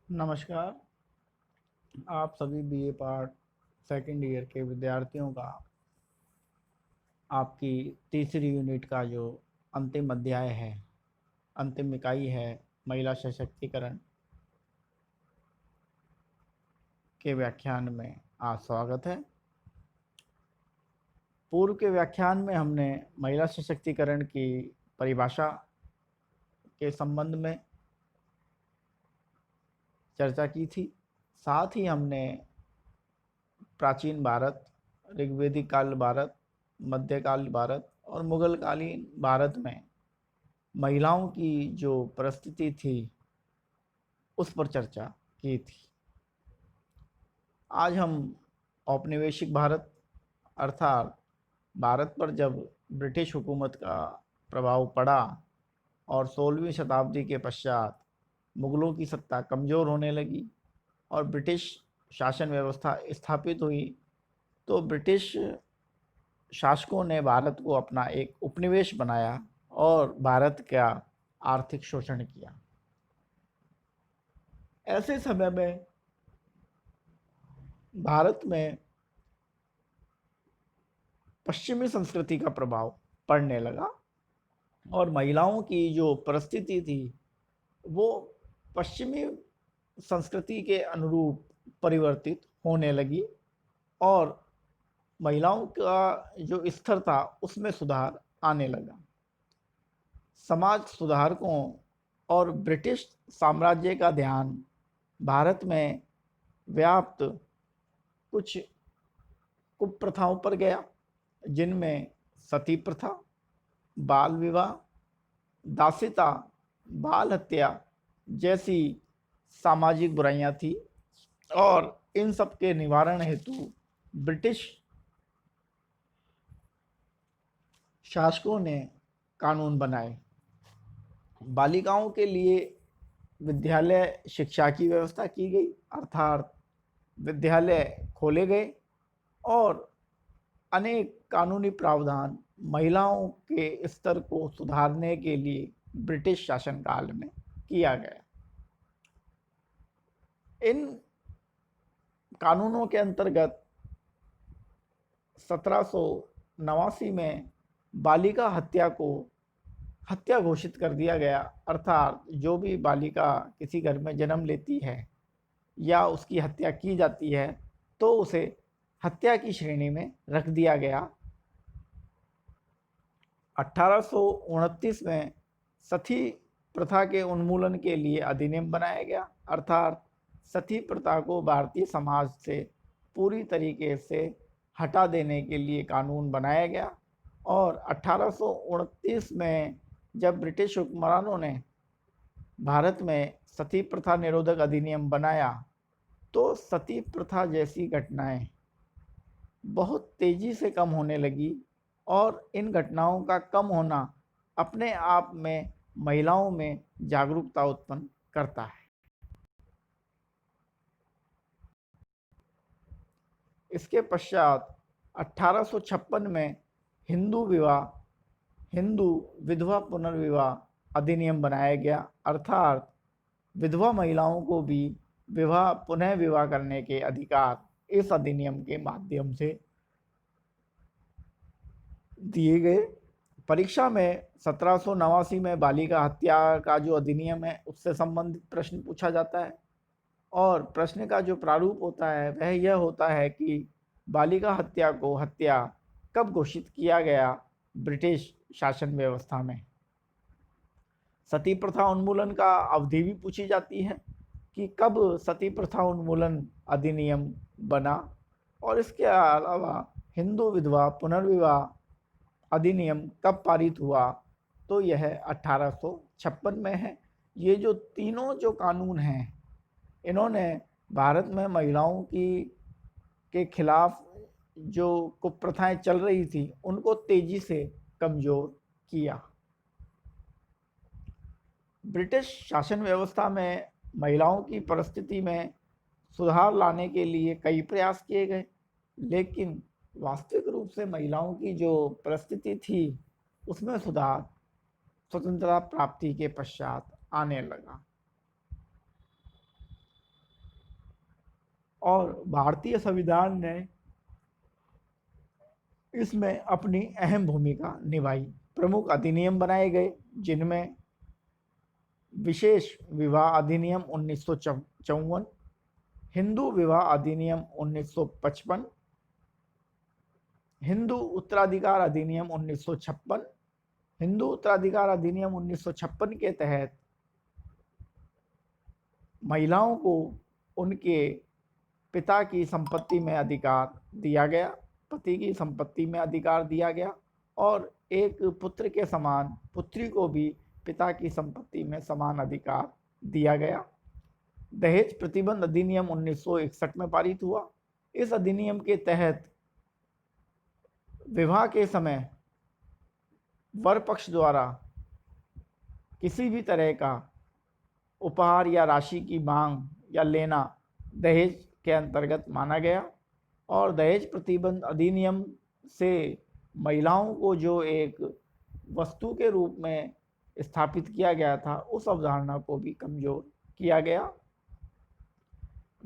नमस्कार। आप सभी बीए पार्ट सेकंड ईयर के विद्यार्थियों का आपकी तीसरी यूनिट का जो अंतिम अध्याय है, अंतिम इकाई है, महिला सशक्तिकरण के व्याख्यान में आज स्वागत है। पूर्व के व्याख्यान में हमने महिला सशक्तिकरण की परिभाषा के संबंध में चर्चा की थी। साथ ही हमने प्राचीन भारत, ऋग्वेदिक काल भारत, मध्यकाल भारत और मुगलकालीन भारत में महिलाओं की जो परिस्थिति थी उस पर चर्चा की थी। आज हम औपनिवेशिक भारत अर्थात भारत पर जब ब्रिटिश हुकूमत का प्रभाव पड़ा और 16वीं शताब्दी के पश्चात मुगलों की सत्ता कमज़ोर होने लगी और ब्रिटिश शासन व्यवस्था स्थापित हुई, तो ब्रिटिश शासकों ने भारत को अपना एक उपनिवेश बनाया और भारत का आर्थिक शोषण किया। ऐसे समय में भारत में पश्चिमी संस्कृति का प्रभाव पड़ने लगा और महिलाओं की जो परिस्थिति थी वो पश्चिमी संस्कृति के अनुरूप परिवर्तित होने लगी और महिलाओं का जो स्तर था उसमें सुधार आने लगा। समाज सुधारकों और ब्रिटिश साम्राज्य का ध्यान भारत में व्याप्त कुछ कुप्रथाओं पर गया, जिनमें सती प्रथा, बाल विवाह, दासिता, बाल हत्या जैसी सामाजिक बुराइयां थी और इन सब के निवारण हेतु ब्रिटिश शासकों ने कानून बनाए। बालिकाओं के लिए विद्यालय शिक्षा की व्यवस्था की गई, अर्थात विद्यालय खोले गए और अनेक कानूनी प्रावधान महिलाओं के स्तर को सुधारने के लिए ब्रिटिश शासनकाल में किया गया। इन कानूनों के अंतर्गत 1789 में बालिका हत्या को हत्या घोषित कर दिया गया, अर्थात जो भी बालिका किसी घर में जन्म लेती है या उसकी हत्या की जाती है तो उसे हत्या की श्रेणी में रख दिया गया। 1829 में सती प्रथा के उन्मूलन के लिए अधिनियम बनाया गया, अर्थात सती प्रथा को भारतीय समाज से पूरी तरीके से हटा देने के लिए कानून बनाया गया। और 1829 में जब ब्रिटिश हुक्मरानों ने भारत में सती प्रथा निरोधक अधिनियम बनाया तो सती प्रथा जैसी घटनाएं बहुत तेजी से कम होने लगी और इन घटनाओं का कम होना अपने आप में महिलाओं में जागरूकता उत्पन्न करता है। इसके पश्चात 1856 में हिंदू विधवा पुनर्विवाह अधिनियम बनाया गया, अर्थात विधवा महिलाओं को भी पुनः विवाह करने के अधिकार इस अधिनियम के माध्यम से दिए गए। परीक्षा में 1789 में बालिका हत्या का जो अधिनियम है उससे संबंधित प्रश्न पूछा जाता है और प्रश्न का जो प्रारूप होता है वह यह होता है कि बालिका हत्या को हत्या कब घोषित किया गया ब्रिटिश शासन व्यवस्था में। सती प्रथा उन्मूलन का अवधि भी पूछी जाती है कि कब सती प्रथा उन्मूलन अधिनियम बना और इसके अलावा हिंदू विधवा पुनर्विवाह अधिनियम कब पारित हुआ, तो यह 1856 में है। ये जो तीनों जो कानून हैं इन्होंने भारत में महिलाओं की के खिलाफ जो कुप्रथाएं चल रही थी उनको तेजी से कमजोर किया। ब्रिटिश शासन व्यवस्था में महिलाओं की परिस्थिति में सुधार लाने के लिए कई प्रयास किए गए, लेकिन वास्तविक रूप से महिलाओं की जो परिस्थिति थी उसमें सुधार स्वतंत्रता प्राप्ति के पश्चात आने लगा। और भारतीय संविधान ने इसमें अपनी अहम भूमिका निभाई। प्रमुख अधिनियम बनाए गए, जिनमें विशेष विवाह अधिनियम 1954, हिंदू विवाह अधिनियम 1955, हिंदू उत्तराधिकार अधिनियम 1956। हिंदू उत्तराधिकार अधिनियम 1956 के तहत महिलाओं को उनके पिता की संपत्ति में अधिकार दिया गया, पति की संपत्ति में अधिकार दिया गया, और एक पुत्र के समान पुत्री को भी पिता की संपत्ति में समान अधिकार दिया गया। दहेज प्रतिबंध अधिनियम 1961 में पारित हुआ। इस अधिनियम के तहत विवाह के समय वर पक्ष द्वारा किसी भी तरह का उपहार या राशि की मांग या लेना दहेज के अंतर्गत माना गया। और दहेज प्रतिबंध अधिनियम से महिलाओं को जो एक वस्तु के रूप में स्थापित किया गया था, उस अवधारणा को भी कमजोर किया गया।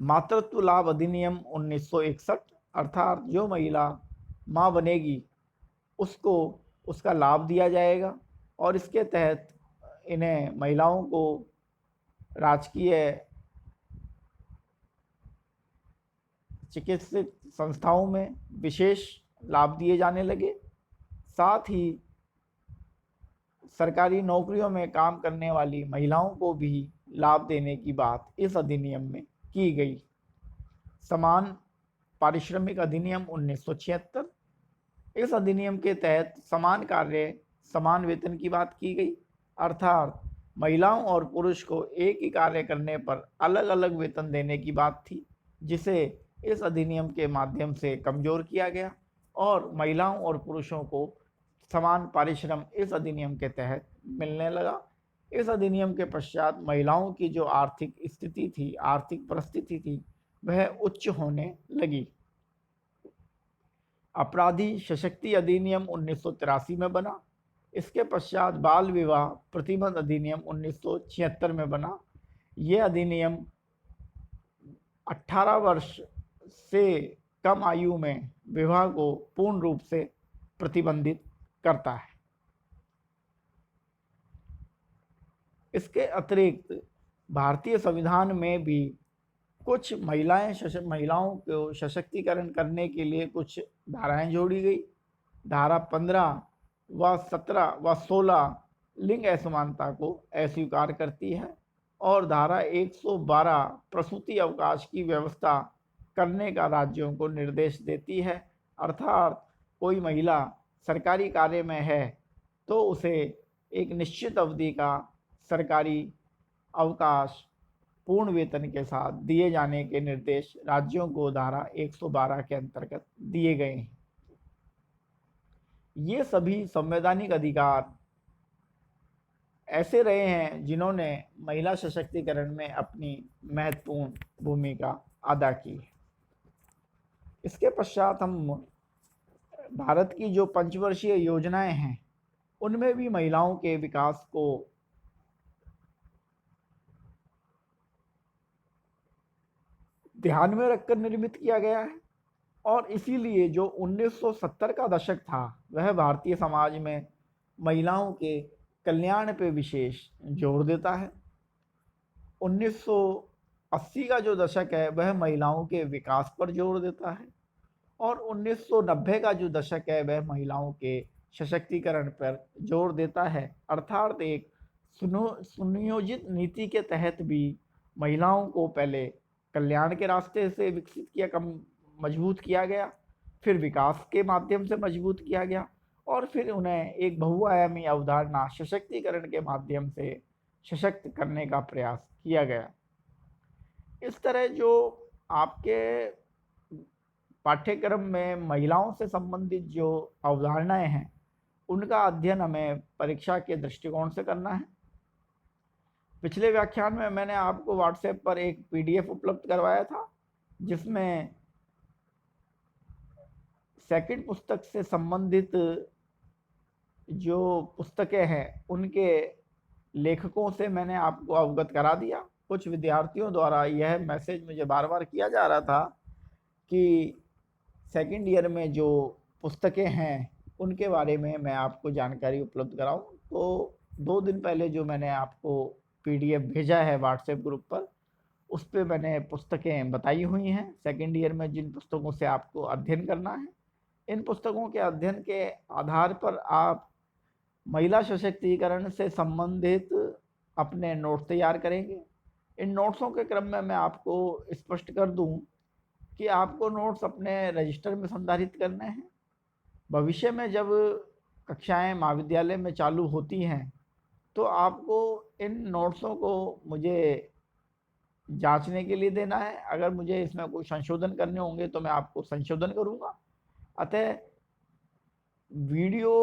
मातृत्व लाभ अधिनियम 1961, अर्थात जो महिला मां बनेगी उसको उसका लाभ दिया जाएगा, और इसके तहत इन्हें महिलाओं को राजकीय चिकित्सित संस्थाओं में विशेष लाभ दिए जाने लगे। साथ ही सरकारी नौकरियों में काम करने वाली महिलाओं को भी लाभ देने की बात इस अधिनियम में की गई। समान पारिश्रमिक अधिनियम 1976, इस अधिनियम के तहत समान कार्य समान वेतन की बात की गई, अर्थात महिलाओं और पुरुष को एक ही कार्य करने पर अलग अलग वेतन देने की बात थी, जिसे इस अधिनियम के माध्यम से कमजोर किया गया और महिलाओं और पुरुषों को समान पारिश्रम इस अधिनियम के तहत मिलने लगा। इस अधिनियम के पश्चात महिलाओं की जो आर्थिक स्थिति थी, आर्थिक परिस्थिति थी, वह उच्च होने लगी। अपराधी सशक्ति अधिनियम 1983 में बना। इसके पश्चात बाल विवाह प्रतिबंध अधिनियम 1976 में बना। यह अधिनियम 18 वर्ष से कम आयु में विवाह को पूर्ण रूप से प्रतिबंधित करता है। इसके अतिरिक्त भारतीय संविधान में भी कुछ महिलाओं को सशक्तिकरण करने के लिए कुछ धाराएं जोड़ी गई। धारा 15 व 17 व 16 लिंग असमानता को अस्वीकार करती है, और धारा 112 प्रसूति अवकाश की व्यवस्था करने का राज्यों को निर्देश देती है, अर्थात कोई महिला सरकारी कार्य में है तो उसे एक निश्चित अवधि का सरकारी अवकाश पूर्ण वेतन के साथ दिए जाने के निर्देश राज्यों को धारा 112 के अंतर्गत दिए गए हैं। ये सभी संवैधानिक अधिकार ऐसे रहे हैं जिन्होंने महिला सशक्तिकरण में अपनी महत्वपूर्ण भूमिका अदा की है। इसके पश्चात हम भारत की जो पंचवर्षीय योजनाएं हैं उनमें भी महिलाओं के विकास को ध्यान में रखकर निर्मित किया गया है, और इसीलिए जो 1970 का दशक था वह भारतीय समाज में महिलाओं के कल्याण पे विशेष जोर देता है। 1980 का जो दशक है वह महिलाओं के विकास पर जोर देता है, और 1990 का जो दशक है वह महिलाओं के सशक्तिकरण पर जोर देता है, अर्थात एक सुनियोजित नीति के तहत भी महिलाओं को पहले कल्याण के रास्ते से विकसित किया, मजबूत किया गया, फिर विकास के माध्यम से मजबूत किया गया, और फिर उन्हें एक बहुआयामी अवधारणा सशक्तिकरण के माध्यम से सशक्त करने का प्रयास किया गया। इस तरह जो आपके पाठ्यक्रम में महिलाओं से संबंधित जो अवधारणाएं हैं उनका अध्ययन हमें परीक्षा के दृष्टिकोण से करना है। पिछले व्याख्यान में मैंने आपको व्हाट्सएप पर एक पीडीएफ उपलब्ध करवाया था जिसमें सेकंड पुस्तक से संबंधित जो पुस्तकें हैं उनके लेखकों से मैंने आपको अवगत करा दिया, कुछ विद्यार्थियों द्वारा यह मैसेज मुझे बार बार किया जा रहा था कि सेकंड ईयर में जो पुस्तकें हैं उनके बारे में मैं आपको जानकारी उपलब्ध कराऊं। तो 2 दिन पहले जो मैंने आपको पीडीएफ भेजा है व्हाट्सएप ग्रुप पर, उस पे मैंने पुस्तकें बताई हुई हैं सेकंड ईयर में जिन पुस्तकों से आपको अध्ययन करना है। इन पुस्तकों के अध्ययन के आधार पर आप महिला सशक्तिकरण से संबंधित अपने नोट तैयार करेंगे। इन नोट्सों के क्रम में मैं आपको स्पष्ट कर दूं कि आपको नोट्स अपने रजिस्टर में संधारित करने हैं। भविष्य में जब कक्षाएं महाविद्यालय में चालू होती हैं तो आपको इन नोट्सों को मुझे जांचने के लिए देना है। अगर मुझे इसमें कोई संशोधन करने होंगे तो मैं आपको संशोधन करूंगा। अतः वीडियो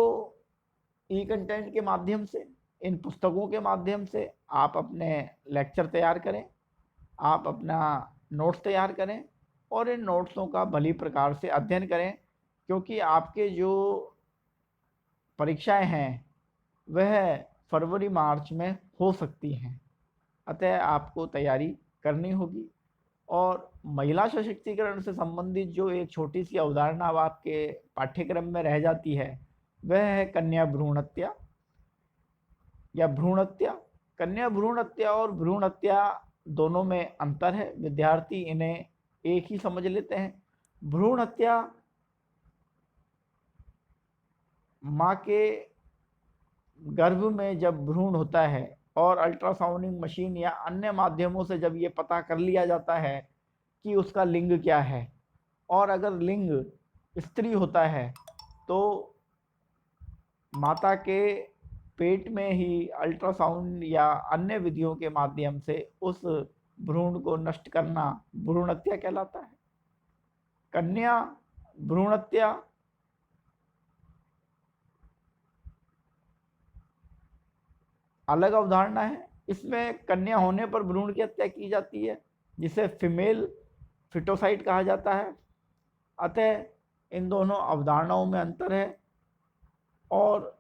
ई कंटेंट के माध्यम से, इन पुस्तकों के माध्यम से आप अपने लेक्चर तैयार करें, आप अपना नोट्स तैयार करें और इन नोट्सों का भली प्रकार से अध्ययन करें, क्योंकि आपके जो परीक्षाएं हैं वह फरवरी मार्च में हो सकती हैं। अतः आपको तैयारी करनी होगी। और महिला सशक्तिकरण से संबंधित जो एक छोटी सी अवधारणा अब आपके पाठ्यक्रम में रह जाती है वह है कन्या भ्रूण हत्या या भ्रूण हत्या। कन्या भ्रूण हत्या और भ्रूण हत्या दोनों में अंतर है। विद्यार्थी इन्हें एक ही समझ लेते हैं। भ्रूण हत्या माँ के गर्भ में जब भ्रूण होता है और अल्ट्रासाउंडिंग मशीन या अन्य माध्यमों से जब ये पता कर लिया जाता है कि उसका लिंग क्या है, और अगर लिंग स्त्री होता है तो माता के पेट में ही अल्ट्रासाउंड या अन्य विधियों के माध्यम से उस भ्रूण को नष्ट करना भ्रूण हत्या कहलाता है। कन्या भ्रूण हत्या अलग अवधारणा है। इसमें कन्या होने पर भ्रूण की हत्या की जाती है, जिसे फीमेल फिटोसाइड कहा जाता है। अतः इन दोनों अवधारणाओं में अंतर है और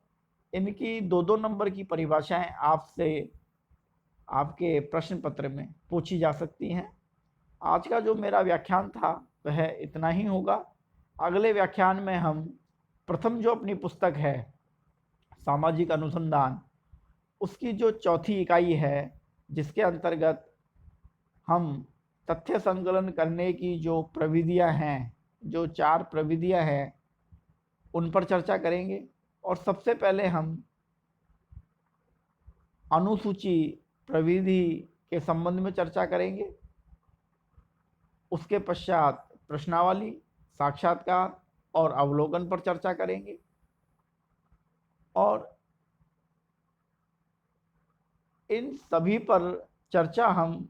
इनकी 2-2 नंबर की परिभाषाएं आपसे आपके प्रश्न पत्र में पूछी जा सकती हैं। आज का जो मेरा व्याख्यान था वह इतना ही होगा। अगले व्याख्यान में हम प्रथम जो अपनी पुस्तक है सामाजिक अनुसंधान, उसकी जो चौथी इकाई है जिसके अंतर्गत हम तथ्य संकलन करने की जो प्रविधियां हैं, जो 4 प्रविधियां हैं, उन पर चर्चा करेंगे। और सबसे पहले हम अनुसूची प्रविधि के संबंध में चर्चा करेंगे। उसके पश्चात प्रश्नावली, साक्षात्कार और अवलोकन पर चर्चा करेंगे और इन सभी पर चर्चा हम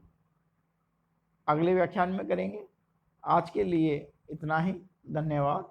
अगले व्याख्यान में करेंगे। आज के लिए इतना ही। धन्यवाद।